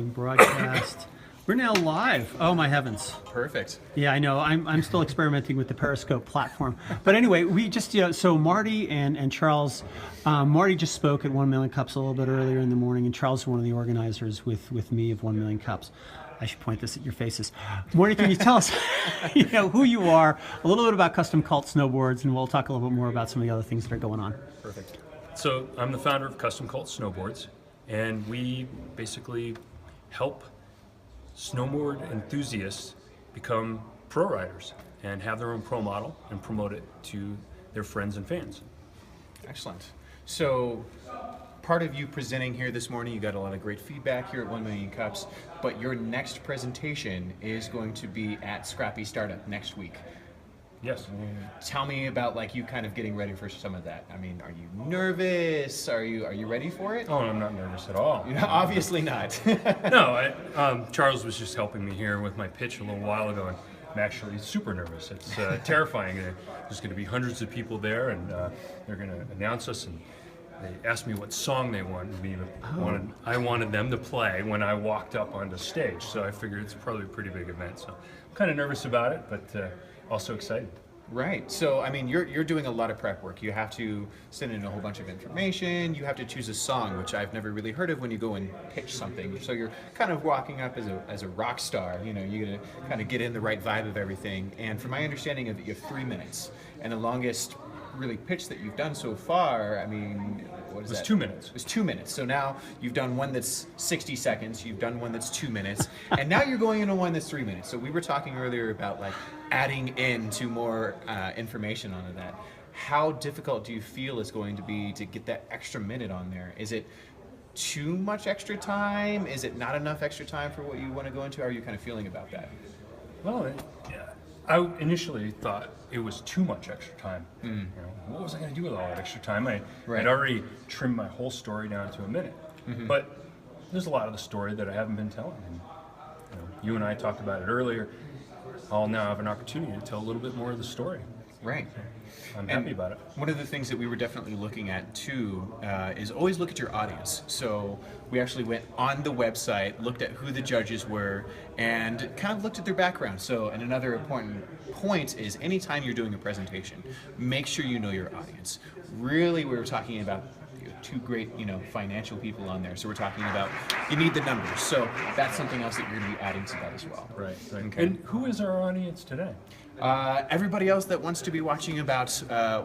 Broadcast. We're now live. Oh my heavens! Perfect. Yeah, I know. I'm still experimenting with the Periscope platform. But anyway, we just so Marty and Charles. Marty just spoke at 1 Million Cups a little bit earlier in the morning, and Charles is one of the organizers with me of 1 Million Cups. I should point this at your faces. Marty, can you tell us, who you are, a little bit about Custom Cult Snowboards, and we'll talk a little bit more about some of the other things that are going on. Perfect. So I'm the founder of Custom Cult Snowboards, and we basically help snowboard enthusiasts become pro riders and have their own pro model and promote it to their friends and fans. Excellent. So part of you presenting here this morning, you got a lot of great feedback here at 1 Million Cups, but your next presentation is going to be at Scrappy Startup next week. Yes. Tell me about you kind of getting ready for some of that. I mean, are you nervous? Are you ready for it? Oh, I'm not nervous at all. Obviously not. No, Charles was just helping me here with my pitch a little while ago, and I'm actually super nervous. It's terrifying. There's going to be hundreds of people there, and they're going to announce us, and they asked me what song they wanted me to I wanted them to play when I walked up onto stage, so I figured it's probably a pretty big event. So I'm kind of nervous about it, but also excited. Right. So, I mean, you're doing a lot of prep work. You have to send in a whole bunch of information. You have to choose a song, which I've never really heard of when you go and pitch something. So you're kind of walking up as a rock star. You're going to kind of get in the right vibe of everything. And from my understanding of it, you have 3 minutes. And the longest really pitch that you've done so far, I mean, what is that? It was 2 minutes. It was 2 minutes. So now you've done one that's 60 seconds, you've done one that's 2 minutes, and now you're going into one that's 3 minutes. So we were talking earlier about adding into more information onto that. How difficult do you feel it's going to be to get that extra minute on there? Is it too much extra time? Is it not enough extra time for what you want to go into? How are you kind of feeling about that? Well, I initially thought it was too much extra time. What was I going to do with all that extra time? I'd already trimmed my whole story down to a minute. But there's a lot of the story that I haven't been telling. And, you and I talked about it earlier. I'll now have an opportunity to tell a little bit more of the story. Right. I'm happy about it. One of the things that we were definitely looking at too is always look at your audience. So we actually went on the website, looked at who the judges were, and kind of looked at their background. So, and another important point is anytime you're doing a presentation, make sure you know your audience. Really, we were talking about two great, financial people on there. So we're talking about, you need the numbers. So that's something else that you're going to be adding to that as well. Right. Okay. And who is our audience today? Everybody else that wants to be watching about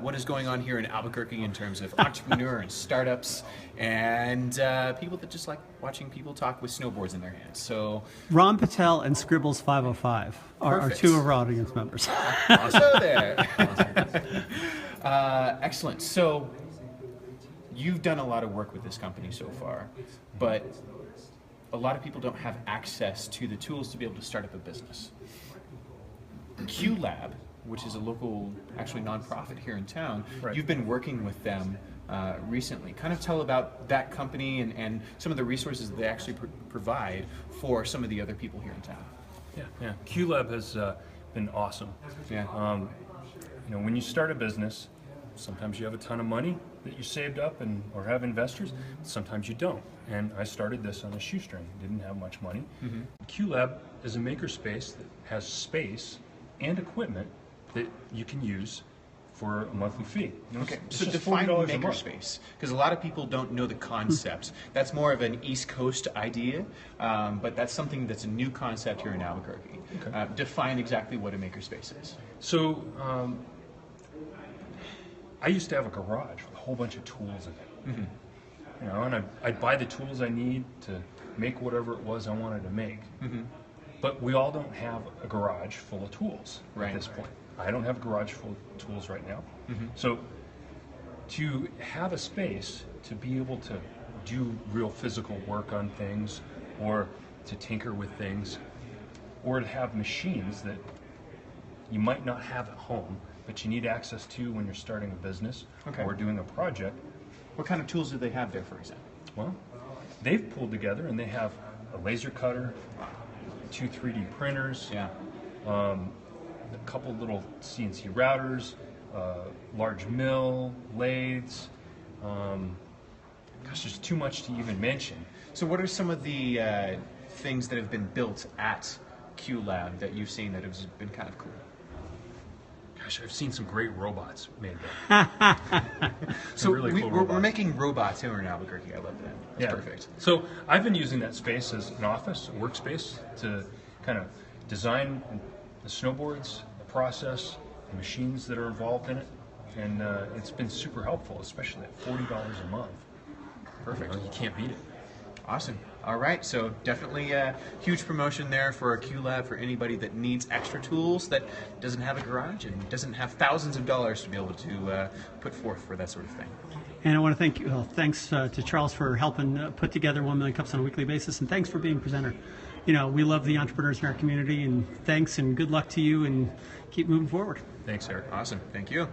what is going on here in Albuquerque in terms of entrepreneur and startups, and people that just like watching people talk with snowboards in their hands. So Ron Patel and Scribbles 505 are two of our audience members. Also there. Excellent. So you've done a lot of work with this company so far, but a lot of people don't have access to the tools to be able to start up a business. Q Lab, which is a local, actually nonprofit here in town, you've been working with them recently. Kind of tell about that company and some of the resources that they actually provide for some of the other people here in town. Yeah. Q Lab has been awesome. Yeah. When you start a business, sometimes you have a ton of money that you saved up or have investors. Sometimes you don't. And I started this on a shoestring. Didn't have much money. Q Lab is a makerspace that has space and equipment that you can use for a monthly fee. Okay, so define makerspace, because a lot of people don't know the concept. That's more of an East Coast idea, but that's something that's a new concept here in Albuquerque. Okay. Define exactly what a makerspace is. So, I used to have a garage with a whole bunch of tools in it. And I'd buy the tools I need to make whatever it was I wanted to make. But we all don't have a garage full of tools at this point. I don't have a garage full of tools right now. So to have a space to be able to do real physical work on things, or to tinker with things, or to have machines that you might not have at home, but you need access to when you're starting a business or doing a project. What kind of tools do they have there, for example? Well, they've pulled together and they have a laser cutter, 2 3D printers, a couple little CNC routers, large mill, lathes. Gosh, there's too much to even mention. So what are some of the things that have been built at Q Lab that you've seen that have been kind of cool? Gosh, I've seen some great robots made there. So really cool we're robots. making robots here in Albuquerque. I love that. That's perfect. So I've been using that space as an office, a workspace, to kind of design the snowboards, the process, the machines that are involved in it, and it's been super helpful, especially at $40 a month. Perfect. You can't beat it. Awesome. All right, so definitely a huge promotion there for a Q Lab for anybody that needs extra tools, that doesn't have a garage and doesn't have thousands of dollars to be able to put forth for that sort of thing. And I want to thank you. Well, thanks to Charles for helping put together 1 Million Cups on a weekly basis, and thanks for being presenter. You know, we love the entrepreneurs in our community, and thanks and good luck to you, and keep moving forward. Thanks, Eric. Awesome. Thank you.